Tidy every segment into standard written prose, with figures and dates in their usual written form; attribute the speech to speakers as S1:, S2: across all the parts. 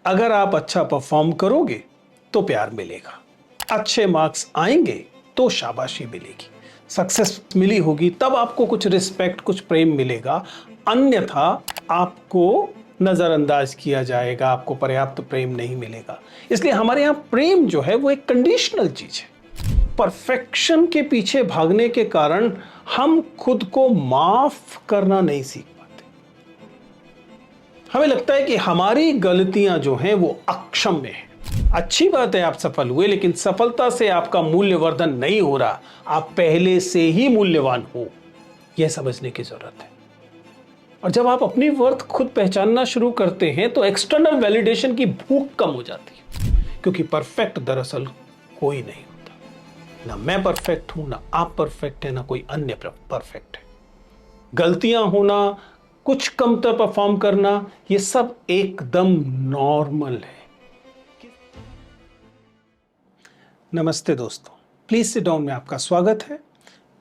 S1: अगर आप अच्छा परफॉर्म करोगे तो प्यार मिलेगा, अच्छे मार्क्स आएंगे तो शाबाशी मिलेगी, सक्सेस मिली होगी तब आपको कुछ रिस्पेक्ट, कुछ प्रेम मिलेगा, अन्यथा आपको नज़रअंदाज किया जाएगा, आपको पर्याप्त प्रेम नहीं मिलेगा। इसलिए हमारे यहाँ प्रेम जो है वो एक कंडीशनल चीज है। परफेक्शन के पीछे भागने के कारण हम खुद को माफ करना नहीं सीख पाते। हमें लगता है कि हमारी गलतियां जो हैं वो अक्षम्य हैं। अच्छी बात है आप सफल हुए, लेकिन सफलता से आपका मूल्यवर्धन नहीं हो रहा, आप पहले से ही मूल्यवान हो, यह समझने की जरूरत है। और जब आप अपनी वर्थ खुद पहचानना शुरू करते हैं तो एक्सटर्नल वैलिडेशन की भूख कम हो जाती है, क्योंकि परफेक्ट दरअसल कोई नहीं होता। ना मैं परफेक्ट हूं, ना आप परफेक्ट है, ना कोई अन्य परफेक्ट है। गलतियां होना, कुछ कमतर परफॉर्म करना, ये सब एकदम नॉर्मल है। नमस्ते दोस्तों, प्लीज सिट डाउन में आपका स्वागत है।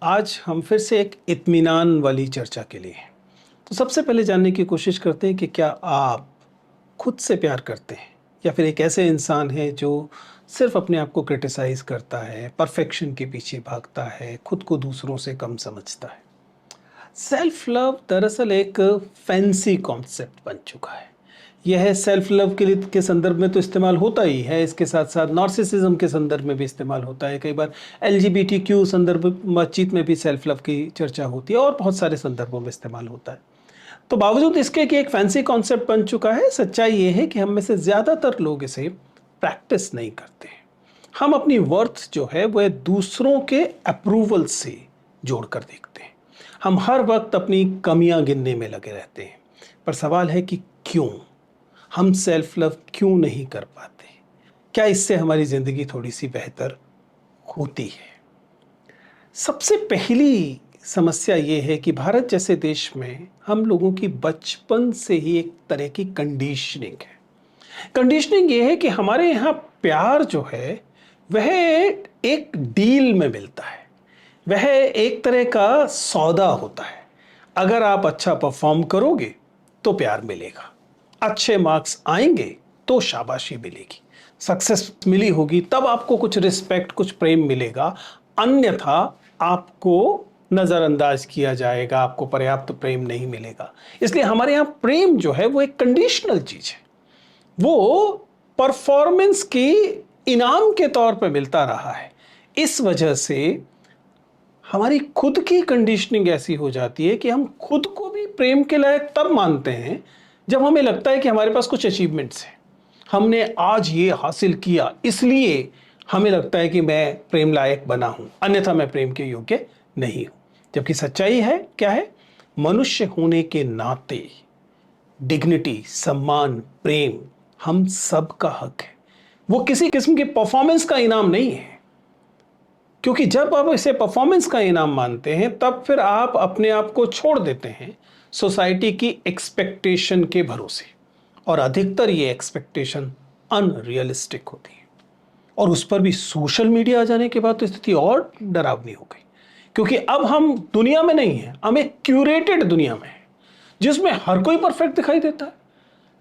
S1: आज हम फिर से एक इत्मीनान वाली चर्चा के लिए हैं। तो सबसे पहले जानने की कोशिश करते हैं कि क्या आप खुद से प्यार करते हैं, या फिर एक ऐसे इंसान है जो सिर्फ अपने आप को क्रिटिसाइज करता है, परफेक्शन के पीछे भागता है, खुद को दूसरों से कम समझता है। सेल्फ लव दरअसल एक फैंसी कॉन्सेप्ट बन चुका है। यह सेल्फ लव के संदर्भ में तो इस्तेमाल होता ही है, इसके साथ साथ नार्सिसिज्म के संदर्भ में भी इस्तेमाल होता है। कई बार LGBTQ संदर्भ बातचीत में भी सेल्फ लव की चर्चा होती है और बहुत सारे संदर्भों में इस्तेमाल होता है। तो बावजूद इसके कि एक फैंसी कॉन्सेप्ट बन चुका है, सच्चाई ये है कि हम में से ज़्यादातर लोग इसे प्रैक्टिस नहीं करते हैं। हम अपनी वर्थ जो है वह दूसरों के अप्रूवल से जोड़कर देखते हैं। हम हर वक्त अपनी कमियां गिनने में लगे रहते हैं। पर सवाल है कि क्यों हम सेल्फ लव क्यों नहीं कर पाते? क्या इससे हमारी ज़िंदगी थोड़ी सी बेहतर होती है? सबसे पहली समस्या ये है कि भारत जैसे देश में हम लोगों की बचपन से ही एक तरह की कंडीशनिंग है। कंडीशनिंग ये है कि हमारे यहाँ प्यार जो है वह एक डील में मिलता है, वह एक तरह का सौदा होता है। अगर आप अच्छा परफॉर्म करोगे तो प्यार मिलेगा, अच्छे मार्क्स आएंगे तो शाबाशी मिलेगी, सक्सेस मिली होगी तब आपको कुछ रिस्पेक्ट, कुछ प्रेम मिलेगा, अन्यथा आपको नज़रअंदाज किया जाएगा, आपको पर्याप्त प्रेम नहीं मिलेगा। इसलिए हमारे यहाँ प्रेम जो है वो एक कंडीशनल चीज है। वो परफॉर्मेंस की इनाम के तौर पर मिलता रहा है। इस वजह से हमारी खुद की कंडीशनिंग ऐसी हो जाती है कि हम खुद को भी प्रेम के लायक तब मानते हैं जब हमें लगता है कि हमारे पास कुछ अचीवमेंट्स हैं, हमने आज ये हासिल किया, इसलिए हमें लगता है कि मैं प्रेम लायक बना हूं, अन्यथा मैं प्रेम के योग्य नहीं हूं। जबकि सच्चाई है क्या है? मनुष्य होने के नाते डिग्निटी, सम्मान, प्रेम हम सब का हक है। वो किसी किस्म की परफॉर्मेंस का इनाम नहीं है, क्योंकि जब आप इसे परफॉर्मेंस का इनाम मानते हैं तब फिर आप अपने आप को छोड़ देते हैं सोसाइटी की एक्सपेक्टेशन के भरोसे, और अधिकतर ये एक्सपेक्टेशन अनरियलिस्टिक होती है। और उस पर भी सोशल मीडिया आ जाने के बाद तो स्थिति और डरावनी हो गई, क्योंकि अब हम दुनिया में नहीं हैं, हम एक क्यूरेटेड दुनिया में हैं जिसमें हर कोई परफेक्ट दिखाई देता है।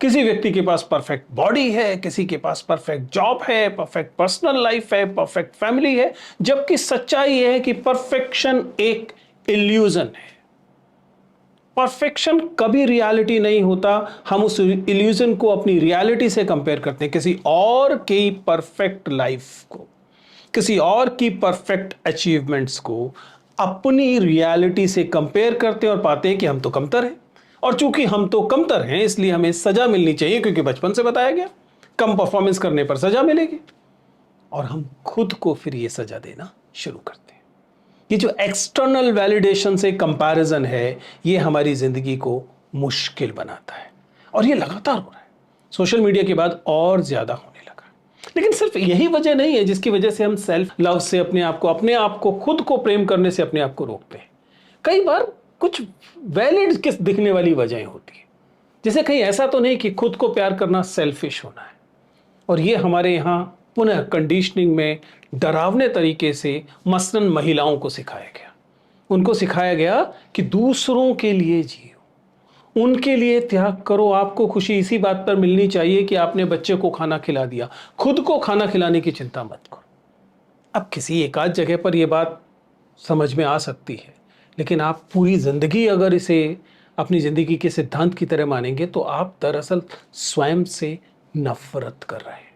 S1: किसी व्यक्ति के पास परफेक्ट बॉडी है, किसी के पास परफेक्ट जॉब है, परफेक्ट पर्सनल लाइफ है, परफेक्ट फैमिली है, जबकि सच्चाई यह है कि परफेक्शन एक इल्यूजन है। परफेक्शन कभी रियलिटी नहीं होता। हम उस इल्यूजन को अपनी रियलिटी से कंपेयर करते हैं, किसी और की परफेक्ट लाइफ को, किसी और की परफेक्ट अचीवमेंट्स को अपनी रियलिटी से कंपेयर करते हैं और पाते हैं कि हम तो कमतर हैं। और चूंकि हम तो कमतर हैं इसलिए हमें सजा मिलनी चाहिए, क्योंकि बचपन से बताया गया कम परफॉर्मेंस करने पर सजा मिलेगी। और हम खुद को फिर ये सजा देना शुरू करते हैं। ये जो एक्सटर्नल वैलिडेशन से कंपैरिजन है, ये हमारी जिंदगी को मुश्किल बनाता है, और ये लगातार हो रहा है। सोशल मीडिया के बाद और ज्यादा होने लगा। लेकिन सिर्फ यही वजह नहीं है जिसकी वजह से हम सेल्फ लव से अपने आप को खुद को प्रेम करने से अपने आप को रोकते हैं। कई बार कुछ वैलिड किस दिखने वाली वजहें होती है, जैसे कहीं ऐसा तो नहीं कि खुद को प्यार करना सेल्फिश होना है। और ये हमारे यहाँ पुनः कंडीशनिंग में डरावने तरीके से मसलन महिलाओं को सिखाया गया। उनको सिखाया गया कि दूसरों के लिए जियो, उनके लिए त्याग करो। आपको खुशी इसी बात पर मिलनी चाहिए कि आपने बच्चे को खाना खिला दिया। खुद को खाना खिलाने की चिंता मत करो। अब किसी एक आध जगह पर यह बात समझ में आ सकती है, लेकिन आप पूरी जिंदगी अगर इसे अपनी जिंदगी के सिद्धांत की तरह मानेंगे तो आप दरअसल स्वयं से नफरत कर रहे हैं,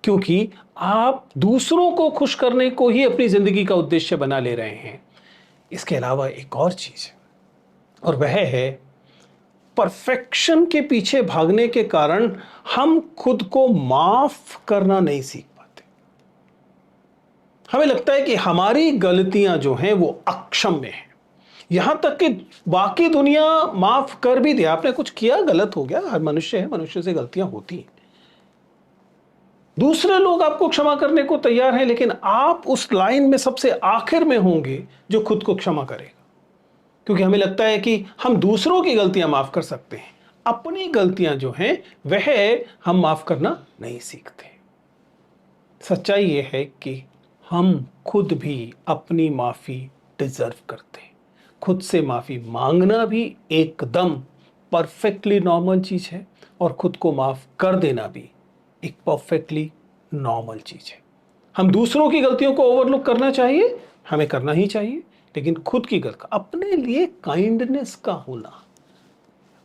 S1: क्योंकि आप दूसरों को खुश करने को ही अपनी जिंदगी का उद्देश्य बना ले रहे हैं। इसके अलावा एक और चीज है, और वह है परफेक्शन के पीछे भागने के कारण हम खुद को माफ करना नहीं सीख पाते। हमें लगता है कि हमारी गलतियां जो हैं वो अक्षम्य हैं, यहां तक कि बाकी दुनिया माफ कर भी दे। आपने कुछ किया, गलत हो गया, हर मनुष्य है, मनुष्य से गलतियां होती हैं। दूसरे लोग आपको क्षमा करने को तैयार हैं, लेकिन आप उस लाइन में सबसे आखिर में होंगे जो खुद को क्षमा करेगा, क्योंकि हमें लगता है कि हम दूसरों की गलतियां माफ कर सकते हैं, अपनी गलतियां जो हैं वह हम माफ करना नहीं सीखते। सच्चाई यह है कि हम खुद भी अपनी माफी डिजर्व करते हैं। खुद से माफी मांगना भी एकदम परफेक्टली नॉर्मल चीज है, और खुद को माफ कर देना भी एक परफेक्टली नॉर्मल चीज है। हम दूसरों की गलतियों को ओवरलुक करना चाहिए, हमें करना ही चाहिए, लेकिन खुद की गलती, अपने लिए काइंडनेस का होना,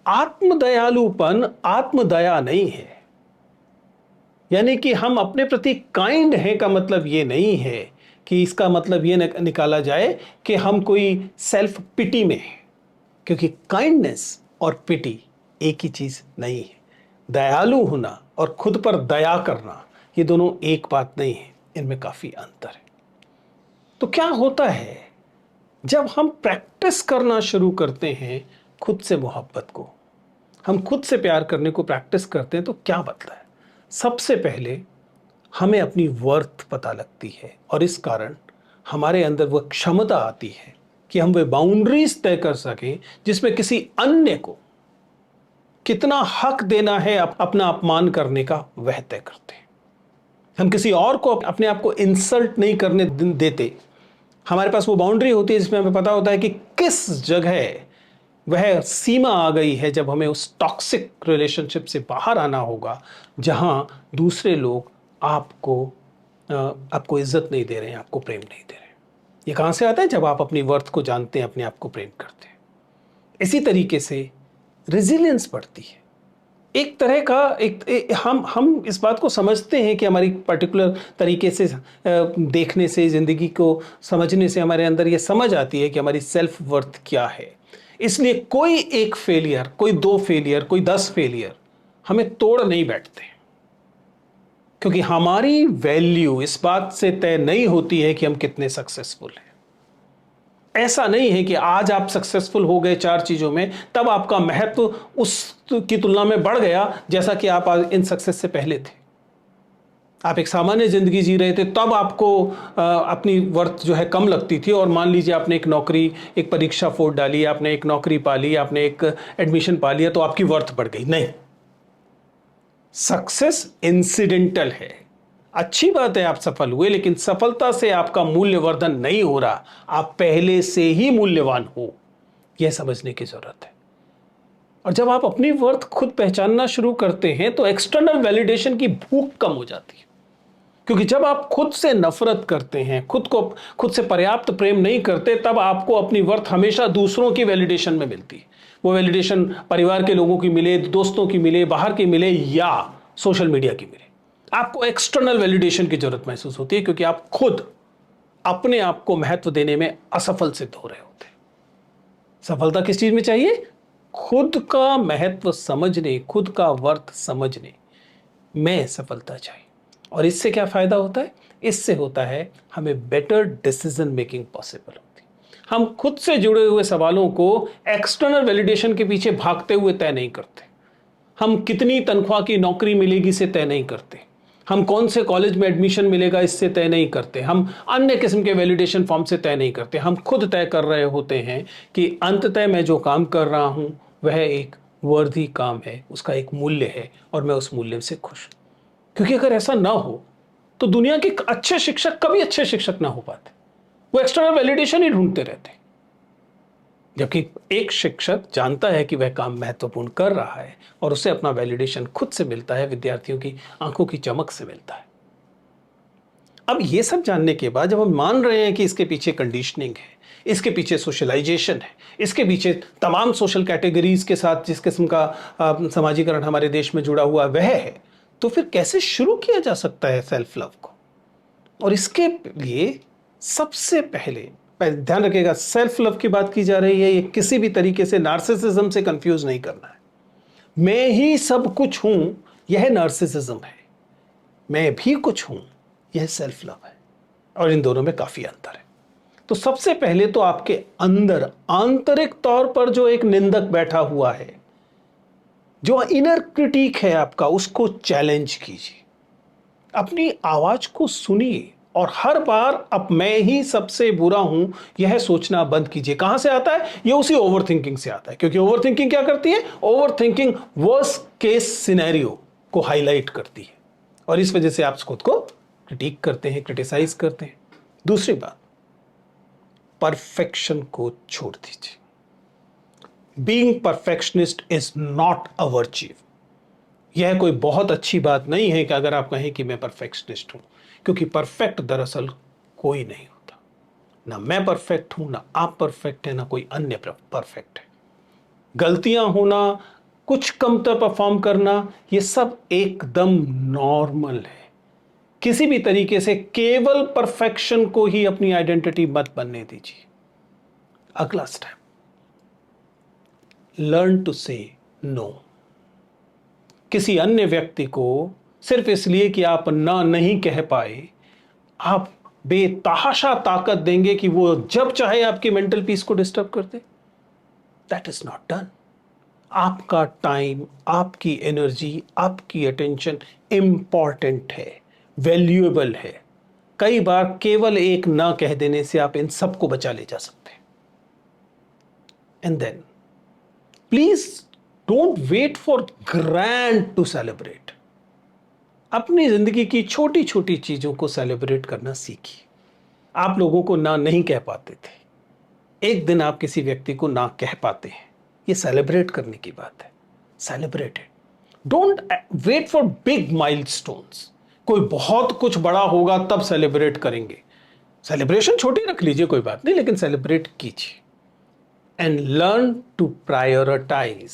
S1: आत्मदयालुपन आत्मदया नहीं है। यानी कि हम अपने प्रति काइंड हैं का मतलब ये नहीं है कि इसका मतलब ये निकाला जाए कि हम कोई सेल्फ पिटी में हैं, क्योंकि काइंडनेस और पिटी एक ही चीज नहीं है। दयालु होना और खुद पर दया करना, ये दोनों एक बात नहीं है, इनमें काफी अंतर है। तो क्या होता है जब हम प्रैक्टिस करना शुरू करते हैं खुद से मोहब्बत को, हम खुद से प्यार करने को प्रैक्टिस करते हैं, तो क्या बदला है? सबसे पहले हमें अपनी वर्थ पता लगती है, और इस कारण हमारे अंदर वह क्षमता आती है कि हम वे बाउंड्रीज तय कर सकें जिसमें किसी अन्य को कितना हक देना है अपना अपमान करने का, वह तय करते हैं। हम किसी और को अपने आप को इंसल्ट नहीं करने देते। हमारे पास वो बाउंड्री होती है जिसमें हमें पता होता है कि किस जगह वह सीमा आ गई है जब हमें उस टॉक्सिक रिलेशनशिप से बाहर आना होगा, जहां दूसरे लोग आपको इज्जत नहीं दे रहे हैं, आपको प्रेम नहीं दे रहे हैं। ये कहां से आता है? जब आप अपनी वर्थ को जानते हैं, अपने आप को प्रेम करते हैं। इसी तरीके से रेजिलियंस बढ़ती है। एक तरह का हम इस बात को समझते हैं कि हमारी पर्टिकुलर तरीके से देखने से, ज़िंदगी को समझने से हमारे अंदर ये समझ आती है कि हमारी सेल्फ वर्थ क्या है। इसलिए कोई एक फेलियर, कोई 2 फेलियर, कोई 10 फेलियर हमें तोड़ नहीं बैठते, क्योंकि हमारी वैल्यू इस बात से तय नहीं होती है कि हम कितने सक्सेसफुल हैं। ऐसा नहीं है कि आज आप सक्सेसफुल हो गए 4 चीजों में, तब आपका महत्व उस की तुलना में बढ़ गया जैसा कि आप इन सक्सेस से पहले थे। आप एक सामान्य जिंदगी जी रहे थे, तब आपको अपनी वर्थ जो है कम लगती थी, और मान लीजिए आपने एक नौकरी, एक परीक्षा फोड़ डाली, आपने एक नौकरी पा ली, आपने एक एडमिशन पा लिया, तो आपकी वर्थ बढ़ गई। नहीं, सक्सेस इंसिडेंटल है। अच्छी बात है आप सफल हुए, लेकिन सफलता से आपका मूल्यवर्धन नहीं हो रहा। आप पहले से ही मूल्यवान हो, यह समझने की जरूरत है। और जब आप अपनी वर्थ खुद पहचानना शुरू करते हैं तो एक्सटर्नल वैलिडेशन की भूख कम हो जाती है, क्योंकि जब आप खुद से नफरत करते हैं, खुद से पर्याप्त प्रेम नहीं करते, तब आपको अपनी वर्थ हमेशा दूसरों की वैलिडेशन में मिलती है। वो वैलिडेशन परिवार के लोगों की मिले, दोस्तों की मिले, बाहर की मिले, या सोशल मीडिया की मिले। आपको एक्सटर्नल वैलिडेशन की जरूरत महसूस होती है, क्योंकि आप खुद अपने आप को महत्व देने में असफल सिद्ध हो रहे होते हैं। सफलता किस चीज में चाहिए? खुद का महत्व समझने, खुद का वर्थ समझने में सफलता चाहिए। और इससे क्या फायदा होता है? इससे होता है हमें बेटर डिसीजन मेकिंग पॉसिबल होती है। हम खुद से जुड़े हुए सवालों को एक्सटर्नल वैलिडेशन के पीछे भागते हुए तय नहीं करते। हम कितनी तनख्वाह की नौकरी मिलेगी से तय नहीं करते। हम कौन से कॉलेज में एडमिशन मिलेगा इससे तय नहीं करते। हम अन्य किस्म के वैलिडेशन फॉर्म से तय नहीं करते। हम खुद तय कर रहे होते हैं कि अंततः मैं जो काम कर रहा हूं वह एक वर्दी काम है, उसका एक मूल्य है, और मैं उस मूल्य से खुश हूं। क्योंकि अगर ऐसा ना हो तो दुनिया के अच्छे शिक्षक कभी अच्छे शिक्षक ना हो पाते। वो एक्सटर्नल वैलिडेशन ही ढूंढते रहते। जबकि एक शिक्षक जानता है कि वह काम महत्वपूर्ण कर रहा है और उसे अपना वैलिडेशन खुद से मिलता है, विद्यार्थियों की आंखों की चमक से मिलता है। अब ये सब जानने के बाद जब हम मान रहे हैं कि इसके पीछे कंडीशनिंग है, इसके पीछे सोशलाइजेशन है, इसके पीछे तमाम सोशल कैटेगरीज के साथ जिस किस्म का समाजीकरण हमारे देश में जुड़ा हुआ वह है, तो फिर कैसे शुरू किया जा सकता है सेल्फ लव को? और इसके लिए सबसे पहले ध्यान रखिएगा, सेल्फ लव की बात की जा रही है, ये किसी भी तरीके से नार्सिसिज्म से कंफ्यूज नहीं करना है। मैं ही सब कुछ हूं, यह नार्सिसिज्म है। मैं भी कुछ हूं, यह सेल्फ लव है। और इन दोनों में काफी अंतर है। तो सबसे पहले तो आपके अंदर आंतरिक तौर पर जो एक निंदक बैठा हुआ है, जो इनर क्रिटिक है आपका, उसको चैलेंज कीजिए, अपनी आवाज को सुनिए और हर बार अब मैं ही सबसे बुरा हूं यह सोचना बंद कीजिए। कहां से आता है? यह उसी ओवर थिंकिंग से आता है। क्योंकि ओवर थिंकिंग क्या करती है? Over thinking worst case scenario को हाईलाइट करती है और इस वजह से आप खुद को क्रिटिक करते हैं, क्रिटिसाइज करते हैं। दूसरी बात, परफेक्शन को छोड़ दीजिए। Being perfectionist is not a virtue. यह कोई बहुत अच्छी बात नहीं है कि अगर आप कहें कि मैं परफेक्शनिस्ट हूं, क्योंकि परफेक्ट दरअसल कोई नहीं होता। ना मैं परफेक्ट हूं, ना आप परफेक्ट है, ना कोई अन्य परफेक्ट है। गलतियां होना, कुछ कमतर परफॉर्म करना, यह सब एकदम नॉर्मल है। किसी भी तरीके से केवल परफेक्शन को ही अपनी आइडेंटिटी मत बनने दीजिए। अगला स्टेप, लर्न टू से नो। किसी अन्य व्यक्ति को सिर्फ इसलिए कि आप ना नहीं कह पाए, आप बेतहाशा ताकत देंगे कि वो जब चाहे आपकी मेंटल पीस को डिस्टर्ब कर दे? That is not done. आपका टाइम, आपकी एनर्जी, आपकी अटेंशन इंपॉर्टेंट है, वैल्यूएबल है। कई बार केवल एक ना कह देने से आप इन सबको बचा ले जा सकते हैं। And then please don't wait for grand to celebrate. अपनी जिंदगी की छोटी छोटी चीजों को सेलिब्रेट करना सीखिए। आप लोगों को ना नहीं कह पाते थे, एक दिन आप किसी व्यक्ति को ना कह पाते हैं, ये सेलिब्रेट करने की बात है। Celebrate it. Don't wait for big milestones. कोई बहुत कुछ बड़ा होगा तब सेलिब्रेट करेंगे। सेलिब्रेशन छोटी रख लीजिए, कोई बात नहीं, लेकिन सेलिब्रेट कीजिए। And learn to prioritise.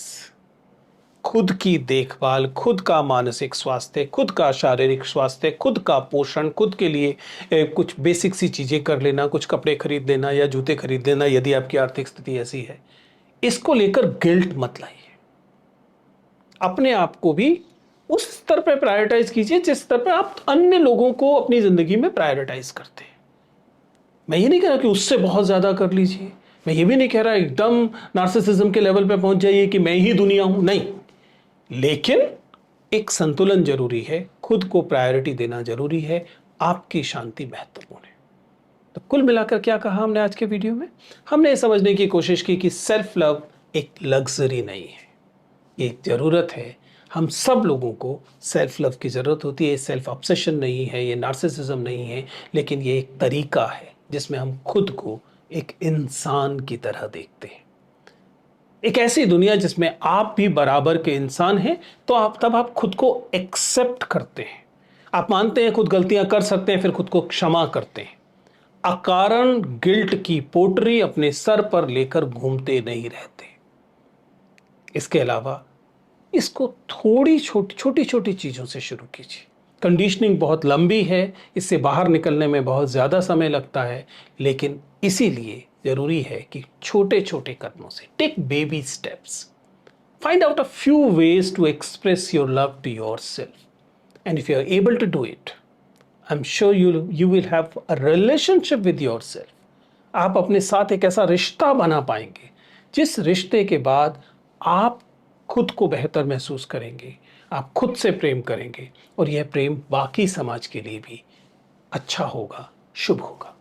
S1: खुद की देखभाल, खुद का मानसिक स्वास्थ्य, खुद का शारीरिक स्वास्थ्य, खुद का पोषण, खुद के लिए कुछ बेसिक सी चीजें कर लेना, कुछ कपड़े खरीद लेना या जूते खरीद लेना, यदि आपकी आर्थिक स्थिति ऐसी है, इसको लेकर गिल्ट मत लाइए। अपने आप को भी उस स्तर पर प्रायोरिटाइज कीजिए जिस स्तर पर आप अन्य लोगों को अपनी जिंदगी में प्रायोरिटाइज करते हैं। मैं ये नहीं कह रहा कि उससे बहुत ज्यादा कर लीजिए, मैं ये भी नहीं कह रहा एकदम नार्सिसिज्म के लेवल पे पहुंच जाइए कि मैं ही दुनिया हूं, नहीं। लेकिन एक संतुलन जरूरी है, खुद को प्रायोरिटी देना जरूरी है, आपकी शांति महत्वपूर्ण है। तो कुल मिलाकर क्या कहा हमने आज के वीडियो में? हमने ये समझने की कोशिश की कि सेल्फ लव एक लग्जरी नहीं है, ये एक जरूरत है। हम सब लोगों को सेल्फ लव की जरूरत होती है। सेल्फ ऑब्सेशन नहीं है, ये नार्सिसिज्म नहीं है, लेकिन ये एक तरीका है जिसमें हम खुद को एक इंसान की तरह देखते हैं। एक ऐसी दुनिया जिसमें आप भी बराबर के इंसान हैं, तो आप खुद को एक्सेप्ट करते हैं। आप मानते हैं खुद गलतियां कर सकते हैं, फिर खुद को क्षमा करते हैं। अकारण गिल्ट की पोटरी अपने सर पर लेकर घूमते नहीं रहते। इसके अलावा इसको थोड़ी छोटी छोटी चीजों से शुरू कीजिए। कंडीशनिंग बहुत लंबी है, इससे बाहर निकलने में बहुत ज्यादा समय लगता है, लेकिन इसीलिए जरूरी है कि छोटे छोटे कदमों से take baby steps. Find out a few ways to express your love to yourself, and if you are able to do it, I am sure you will have a relationship with yourself. आप अपने साथ एक ऐसा रिश्ता बना पाएंगे जिस रिश्ते के बाद आप खुद को बेहतर महसूस करेंगे, आप खुद से प्रेम करेंगे और यह प्रेम बाकी समाज के लिए भी अच्छा होगा, शुभ होगा।